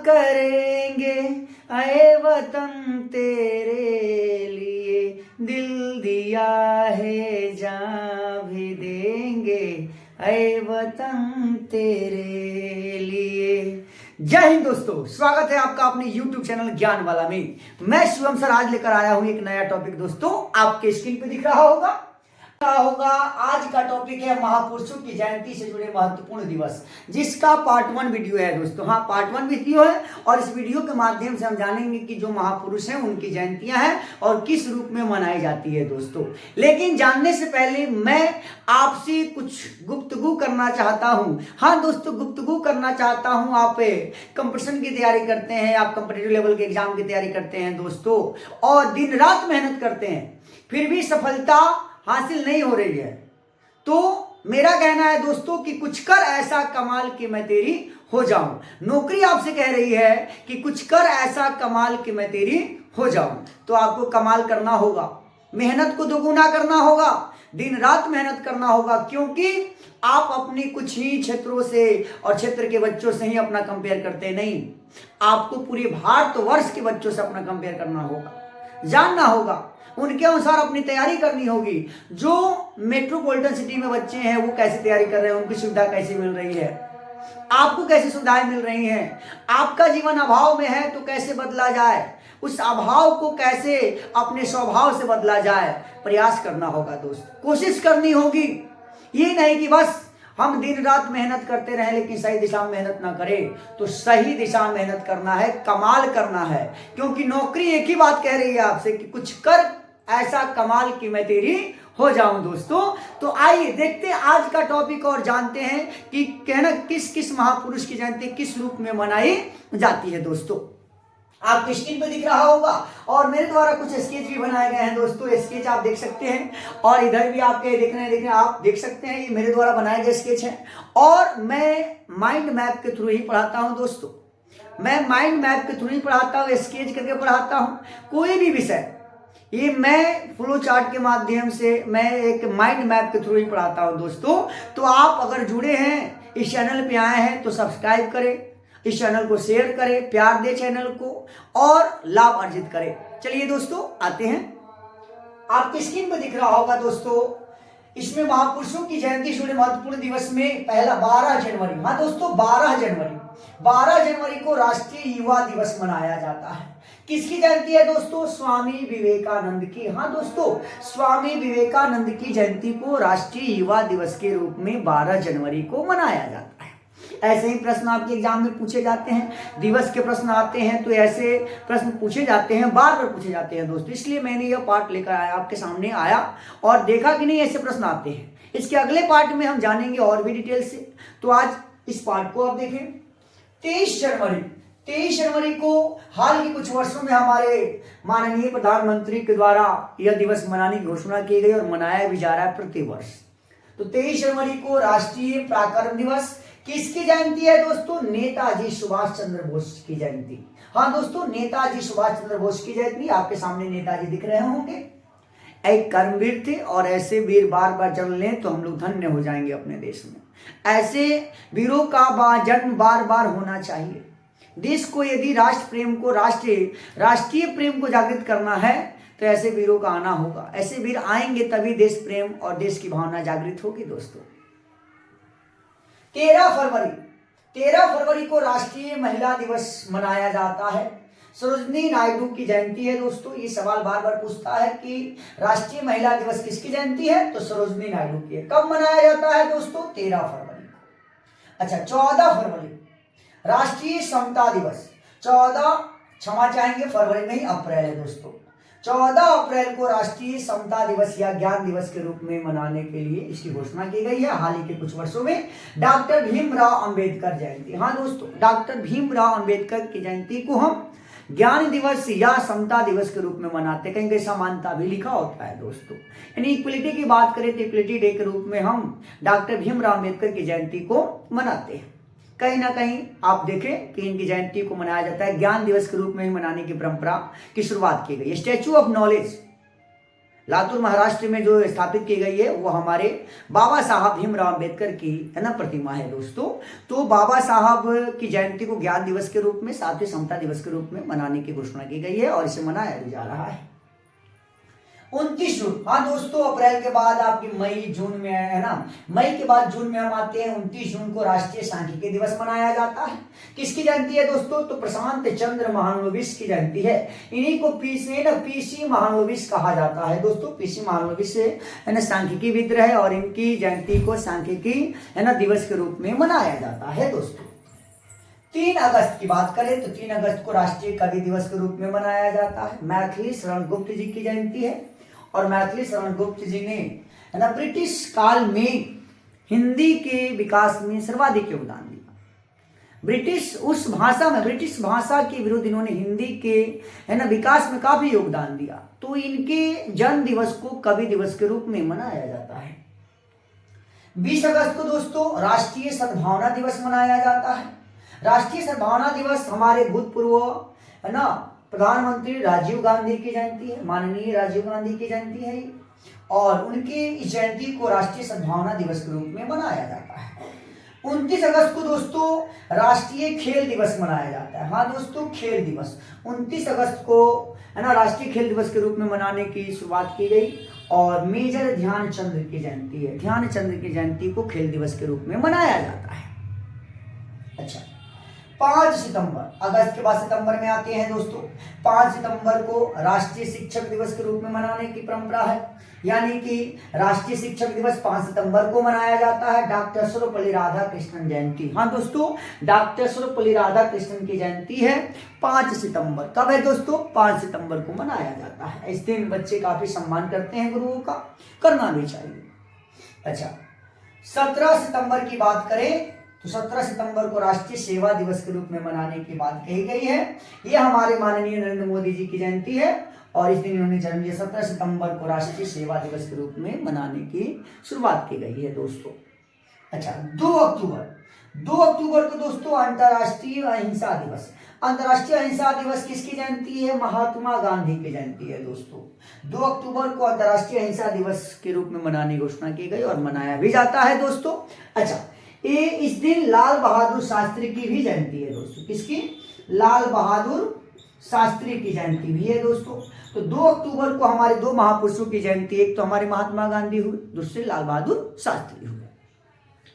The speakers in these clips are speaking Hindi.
करेंगे ऐ वतन तेरे लिए, दिल दिया है जान भी देंगे ऐ वतन तेरे लिए। जय हिंद दोस्तों, स्वागत है आपका अपने YouTube चैनल ज्ञान वाला में। मैं शिवम सर आज लेकर आया हूं एक नया टॉपिक। दोस्तों आपके स्क्रीन पे दिख रहा होगा आज का टॉपिक है महापुरुषों की जयंती से जुड़े महत्वपूर्ण दिवस, जिसका पार्ट 1 वीडियो है दोस्तों। हाँ, पार्ट 1 वीडियो है और इस वीडियो के माध्यम से हम जानेंगे कि जो महापुरुष हैं उनकी जयंतियां हैं और किस रूप में मनाई जाती है दोस्तों। लेकिन जानने से पहले मैं आपसे कुछ गुफ्तगू करना चाहता हूं। हाँ दोस्तों, गुफ्तगू करना चाहता हूं। आप कंपटीशन की तैयारी करते हैं, आप कंपटीटिव लेवल के एग्जाम की तैयारी करते हैं दोस्तों, और दिन रात मेहनत करते हैं, फिर भी सफलता हासिल नहीं हो रही है, तो मेरा कहना है दोस्तों कि कुछ कर ऐसा कमाल कि मैं तेरी हो जाऊं। नौकरी आपसे कह रही है कि कुछ कर ऐसा कमाल कि मैं तेरी हो जाऊं, तो आपको कमाल करना होगा, मेहनत को दोगुना करना होगा, दिन रात मेहनत करना होगा, क्योंकि आप अपनी कुछ ही क्षेत्रों से और क्षेत्र के बच्चों से ही अपना कंपेयर करते नहीं, आपको पूरे भारतवर्ष के बच्चों से अपना कंपेयर करना होगा, जानना होगा, उनके अनुसार अपनी तैयारी करनी होगी। जो मेट्रोपॉलिटन सिटी में बच्चे हैं वो कैसे तैयारी कर रहे हैं, उनकी सुविधा कैसे मिल रही है, आपको कैसी सुविधाएं मिल रही हैं, आपका जीवन अभाव में है तो कैसे बदला जाए, उस अभाव को कैसे अपने स्वभाव से बदला जाए, प्रयास करना होगा दोस्त, कोशिश करनी होगी। ये नहीं कि बस हम दिन रात मेहनत करते रहें लेकिन सही दिशा में मेहनत ना करें। तो सही दिशा में मेहनत करना है, कमाल करना है, क्योंकि नौकरी एक ही बात कह रही है आपसे कि कुछ कर ऐसा कमाल कि मैं तेरी हो जाऊं दोस्तों। तो आइए देखते हैं आज का टॉपिक और जानते हैं कि कहना किस किस महापुरुष की जयंती किस रूप में मनाई जाती है दोस्तों। आपकी स्क्रीन पे दिख रहा होगा और मेरे द्वारा कुछ स्केच भी बनाए गए हैं दोस्तों। स्केच आप देख सकते हैं और इधर भी आपके देख रहे हैं आप देख सकते हैं, ये मेरे द्वारा बनाए गए स्केच हैं और मैं माइंड मैप के थ्रू ही पढ़ाता हूं दोस्तों। मैं माइंड मैप के थ्रू ही पढ़ाता हूं, स्केच करके पढ़ाता हूं। कोई भी विषय ये मैं फ्लो चार्ट के माध्यम से, मैं एक माइंड मैप के थ्रू ही पढ़ाता हूं दोस्तों। तो आप अगर जुड़े हैं, इस चैनल पे आए हैं तो सब्सक्राइब करें, इस चैनल को शेयर करें, प्यार दे चैनल को और लाभ अर्जित करें। चलिए दोस्तों आते हैं, आपकी स्क्रीन पर दिख रहा होगा दोस्तों, इसमें महापुरुषों की जयंती जुड़े महत्वपूर्ण दिवस में पहला 12 जनवरी। हाँ दोस्तों, 12 जनवरी को राष्ट्रीय युवा दिवस मनाया जाता है। किसकी जयंती है दोस्तों? स्वामी विवेकानंद की। हाँ दोस्तों, स्वामी विवेकानंद की जयंती को राष्ट्रीय युवा दिवस के रूप में 12 जनवरी को मनाया जाता है। ऐसे ही प्रश्न आपके एग्जाम में पूछे जाते हैं, दिवस के प्रश्न आते हैं तो ऐसे प्रश्न पूछे जाते हैं, बार बार पूछे जाते हैं दोस्तों। इसलिए मैंने यह पार्ट लेकर आया, आपके सामने आया और देखा कि नहीं ऐसे प्रश्न आते हैं। इसके अगले पार्ट में हम जानेंगे और भी डिटेल से। तो आज इस पार्ट को आप देखें। 23 जनवरी को हाल के कुछ वर्षों में हमारे माननीय प्रधानमंत्री के द्वारा यह दिवस मनाने की घोषणा की गई और मनाया भी जा रहा है प्रतिवर्ष। तो 23 जनवरी को राष्ट्रीय पराक्रम दिवस। किसकी जयंती है दोस्तों? नेताजी सुभाष चंद्र बोस की जयंती। हाँ दोस्तों, नेताजी सुभाष चंद्र बोस की जयंती। आपके सामने नेताजी दिख रहे होंगे, एक कर्मवीर थे और ऐसे वीर बार बार जन्म लें तो हम लोग धन्य हो जाएंगे अपने देश में। ऐसे वीरों का जन्म बार बार होना चाहिए। देश को यदि राष्ट्र प्रेम को राष्ट्रीय प्रेम को जागृत करना है तो ऐसे वीरों का आना होगा। ऐसे वीर आएंगे तभी देश प्रेम और देश की भावना जागृत होगी दोस्तों। 13 फरवरी को राष्ट्रीय महिला दिवस मनाया जाता है। सरोजनी नायडू की जयंती है दोस्तों। ये सवाल बार बार पूछता है कि राष्ट्रीय महिला दिवस किसकी जयंती है, तो सरोजनी नायडू की है। कब मनाया जाता है दोस्तों? 13 फरवरी को। अच्छा, 14 फरवरी राष्ट्रीय समता दिवस। 14 क्षमा चाहेंगे, फरवरी में ही अप्रैल है दोस्तों। 14 अप्रैल को राष्ट्रीय समता दिवस या ज्ञान दिवस के रूप में मनाने के लिए इसकी घोषणा की गई है। हाल ही के कुछ वर्षों में डॉक्टर भीमराव अंबेडकर जयंती। हाँ दोस्तों, डॉक्टर भीमराव अंबेडकर की जयंती को हम ज्ञान दिवस या समता दिवस के रूप में मनाते हैं। कहीं समानता भी लिखा होता है दोस्तों। यानी इक्वलिटी की बात करें तो इक्वलिटी डे के रूप में हम डॉक्टर भीमराव अंबेडकर की जयंती को मनाते हैं। कहीं ना कहीं आप देखें कि इनकी जयंती को मनाया जाता है, ज्ञान दिवस के रूप में ही मनाने की परंपरा की शुरुआत की गई। Statue of knowledge Latur Maharashtra में जो स्थापित की गई है वो हमारे बाबा साहब भीमराव अम्बेडकर की है ना प्रतिमा है दोस्तों। तो बाबा साहब की जयंती को ज्ञान दिवस के रूप में, साथ ही समता दिवस के रूप में मनाने की घोषणा की गई है और इसे मनाया जा रहा है 29 जून। हाँ दोस्तों, अप्रैल के बाद आपकी मई जून में है ना, मई के बाद जून में हम आते हैं। 29 जून को राष्ट्रीय सांख्यिकी दिवस मनाया जाता है। किसकी जयंती है दोस्तों? तो प्रशांत चंद्र महालनोबिस की जयंती है। इन्हीं को पीसी महालनोबिस कहा जाता है दोस्तों। पीसी महालनोबिस है ना सांख्यिकी विद है और इनकी जयंती को सांख्यिकी है ना दिवस के रूप में मनाया जाता है दोस्तों। 3 अगस्त की बात करें तो 3 अगस्त को राष्ट्रीय कवि दिवस के रूप में मनाया जाता है। मैथिली शरण गुप्त जी की जयंती है और मैथिली शरण गुप्त जी ने है ना ब्रिटिश काल में हिंदी के विकास में सर्वाधिक योगदान दिया। ब्रिटिश भाषा के विरुद्ध इन्होंने हिंदी के है ना विकास में काफी योगदान दिया। तो इनके जन्म दिवस को कवि दिवस के रूप में मनाया जाता है। 20 अगस्त को दोस्तों राष्ट्रीय सद्भावना दिवस मनाया जाता है। राष्ट्रीय सद्भावना दिवस हमारे भूतपूर्व है ना प्रधानमंत्री राजीव गांधी की जयंती है, माननीय राजीव गांधी की जयंती है और उनकी इस जयंती को राष्ट्रीय सद्भावना दिवस के रूप में मनाया जाता है। 29 अगस्त को दोस्तों राष्ट्रीय खेल दिवस मनाया जाता है। हाँ दोस्तों, खेल दिवस 29 अगस्त को है ना राष्ट्रीय खेल दिवस के रूप में मनाने की शुरुआत की गई और मेजर ध्यानचंद की जयंती है। ध्यानचंद की जयंती को खेल दिवस के रूप में मनाया जाता है। अच्छा, 5 सितंबर, अगस्त के बाद सितंबर में आते हैं दोस्तों। 5 सितंबर को राष्ट्रीय शिक्षक दिवस के रूप में मनाने की परंपरा है, यानी कि राष्ट्रीय शिक्षक दिवस 5 सितंबर को मनाया जाता है। डॉक्टर सर्वपल्ली राधाकृष्णन जयंती, हाँ दोस्तों, डॉक्टर सर्वपल्ली राधाकृष्णन की जयंती है 5 सितंबर। कब है दोस्तों? 5 सितंबर को मनाया जाता है। इस दिन बच्चे काफी सम्मान करते हैं गुरुओं का, करना भी चाहिए। अच्छा, 17 सितंबर की बात करें तो 17 सितंबर को राष्ट्रीय सेवा दिवस के रूप में मनाने की बात कही गई है। यह हमारे माननीय नरेंद्र मोदी जी की जयंती है और इस दिन इन्होंने जन्म लिया। 17 सितंबर को राष्ट्रीय सेवा दिवस के रूप में मनाने की शुरुआत की गई है दोस्तों। अच्छा, 2 अक्टूबर को दोस्तों अंतर्राष्ट्रीय अहिंसा दिवस। अंतर्राष्ट्रीय अहिंसा दिवस किसकी जयंती है? महात्मा गांधी की जयंती है दोस्तों। 2 अक्टूबर को अंतर्राष्ट्रीय अहिंसा दिवस के रूप में मनाने की घोषणा की गई और मनाया भी जाता है दोस्तों। अच्छा, इस दिन लाल बहादुर शास्त्री की भी जयंती है दोस्तों। किसकी? लाल बहादुर शास्त्री की जयंती भी है दोस्तों। तो 2 अक्टूबर को हमारे 2 महापुरुषों की जयंती, एक तो हमारे महात्मा गांधी हुए, दूसरे लाल बहादुर शास्त्री हुए।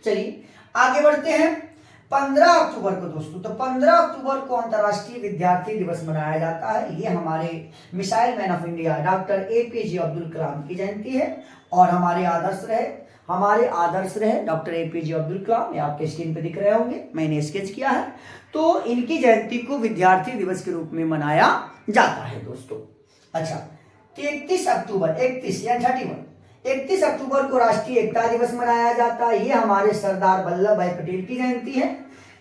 चलिए आगे बढ़ते हैं। 15 अक्टूबर को दोस्तों, तो 15 अक्टूबर को अंतर्राष्ट्रीय विद्यार्थी दिवस मनाया जाता है। ये हमारे missile man of India doctor APJ Abdul Kalam की जयंती है और हमारे आदर्श रहे डॉक्टर APJ अब्दुल कलाम। ये आपके स्क्रीन पे दिख रहे होंगे, मैंने स्केच किया है। तो इनकी जयंती को विद्यार्थी दिवस के रूप में मनाया जाता है दोस्तों। अच्छा, 31 अक्टूबर को राष्ट्रीय एकता दिवस मनाया जाता है। ये हमारे सरदार वल्लभ भाई पटेल की जयंती है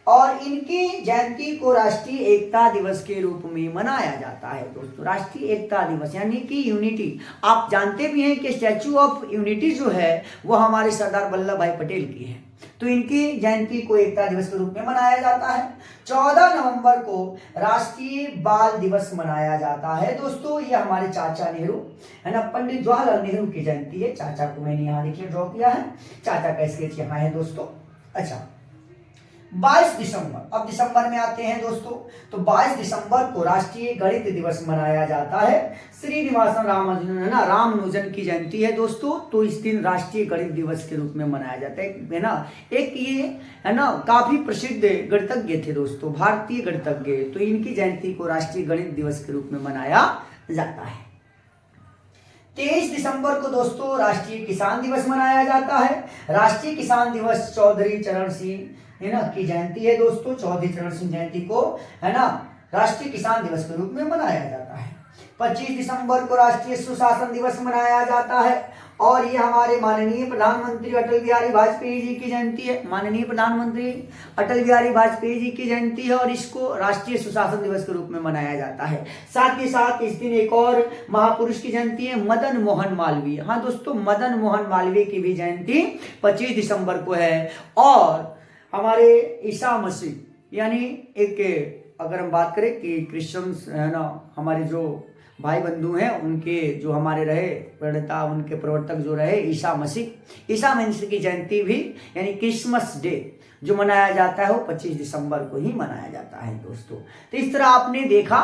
और इनकी जयंती को राष्ट्रीय एकता दिवस के रूप में मनाया जाता है दोस्तों। राष्ट्रीय एकता दिवस यानी कि यूनिटी। आप जानते भी हैं कि स्टैचू ऑफ यूनिटी जो है वो हमारे सरदार वल्लभ भाई पटेल की है। तो इनकी जयंती को एकता दिवस के रूप में मनाया जाता है। 14 नवंबर को राष्ट्रीय बाल दिवस मनाया जाता है दोस्तों। ये हमारे चाचा नेहरू है ना, पंडित जवाहरलाल नेहरू की जयंती है। चाचा को मैंने यहाँ देखिए ड्रॉ किया है, चाचा का स्केच यहाँ है दोस्तों। अच्छा, 22 दिसंबर, अब दिसंबर में आते हैं दोस्तों। तो 22 दिसंबर को राष्ट्रीय गणित दिवस मनाया जाता है। श्रीनिवासन रामानुजन की जयंती है दोस्तों। तो इस दिन राष्ट्रीय गणित दिवस के रूप में मनाया जाता है ना। एक ये है ना काफी प्रसिद्ध गणितज्ञ थे दोस्तों, भारतीय गणितज्ञ। तो इनकी जयंती को राष्ट्रीय गणित दिवस के रूप में मनाया जाता है। 23 दिसंबर को दोस्तों राष्ट्रीय किसान दिवस मनाया जाता है। राष्ट्रीय किसान दिवस चौधरी चरण सिंह है ना की जयंती है दोस्तों। चौधरी चरण सिंह जयंती को है ना राष्ट्रीय किसान दिवस के रूप में मनाया जाता है। 25 दिसंबर को राष्ट्रीय सुशासन दिवस मनाया जाता है और ये हमारे माननीय प्रधानमंत्री अटल बिहारी वाजपेयी जी की जयंती है। माननीय प्रधानमंत्री अटल बिहारी वाजपेयी जी की जयंती है और इसको राष्ट्रीय सुशासन दिवस के रूप में मनाया जाता है। साथ ही साथ इस दिन एक और महापुरुष की जयंती है, मदन मोहन मालवीय। हाँ दोस्तों, मदन मोहन मालवीय की भी जयंती 25 दिसंबर को है। और हमारे ईसा मसीह यानी एक, अगर हम बात करें कि क्रिश्चियंस है ना, हमारे जो भाई बंधु हैं, उनके जो हमारे रहे प्रणेता, उनके प्रवर्तक जो रहे ईसा मसीह की जयंती भी यानी क्रिसमस डे जो मनाया जाता है वो 25 दिसंबर को ही मनाया जाता है दोस्तों। तो इस तरह आपने देखा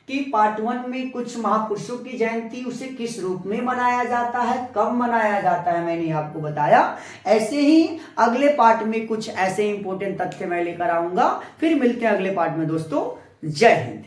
कि पार्ट 1 में कुछ महापुरुषों की जयंती उसे किस रूप में मनाया जाता है, कब मनाया जाता है, मैंने आपको बताया। ऐसे ही अगले पार्ट में कुछ ऐसे इंपॉर्टेंट तथ्य मैं लेकर आऊंगा। फिर मिलते हैं अगले पार्ट में दोस्तों। जय हिंद।